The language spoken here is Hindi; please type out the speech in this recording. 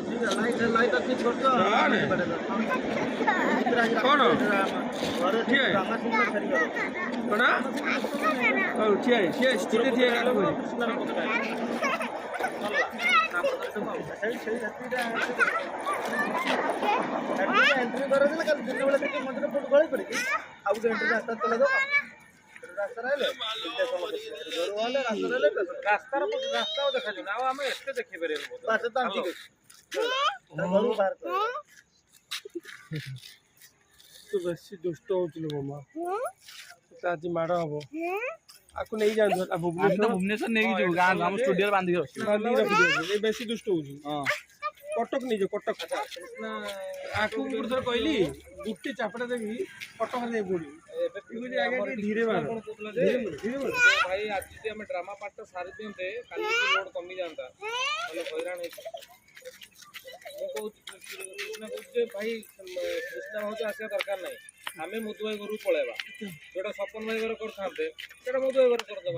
ଲାଇଟ୍ ଅଛି ଛୋଟ କଣ ଠିଆ କଣ ହଉ ଠିଆ ସ୍ଥିର ଠିଆ एंट्री कर दिन बेला मंदिर फोटो गली पड़ी आउ एंट्री रास्ता चले दो रास्ता रहले रास्ता देखा ना आम एते देखि पारे बात तो ठीक है घरू बाहर तू बेसी दुष्ट होचलो मामा आज माड़ हम आकु नहीं जान भुवनेश्वर नहीं जो गाँव गाँव स्टूडियो बांधी रखी बेसी दुष्ट हो कटक नहीं जो कटक आकु थर कहली गुटे चापड़ा देवी कटक नहीं पड़ी धीरे भाई आज आम ड्रामा पार्ट सारी दिंते लोड कमी जाता हैरान भाई कृष्णा भाव आसा दरकार ना आम मधु भाई घर पलैबा जोटा सपन भाई घर करते मधु भाई घर करदे।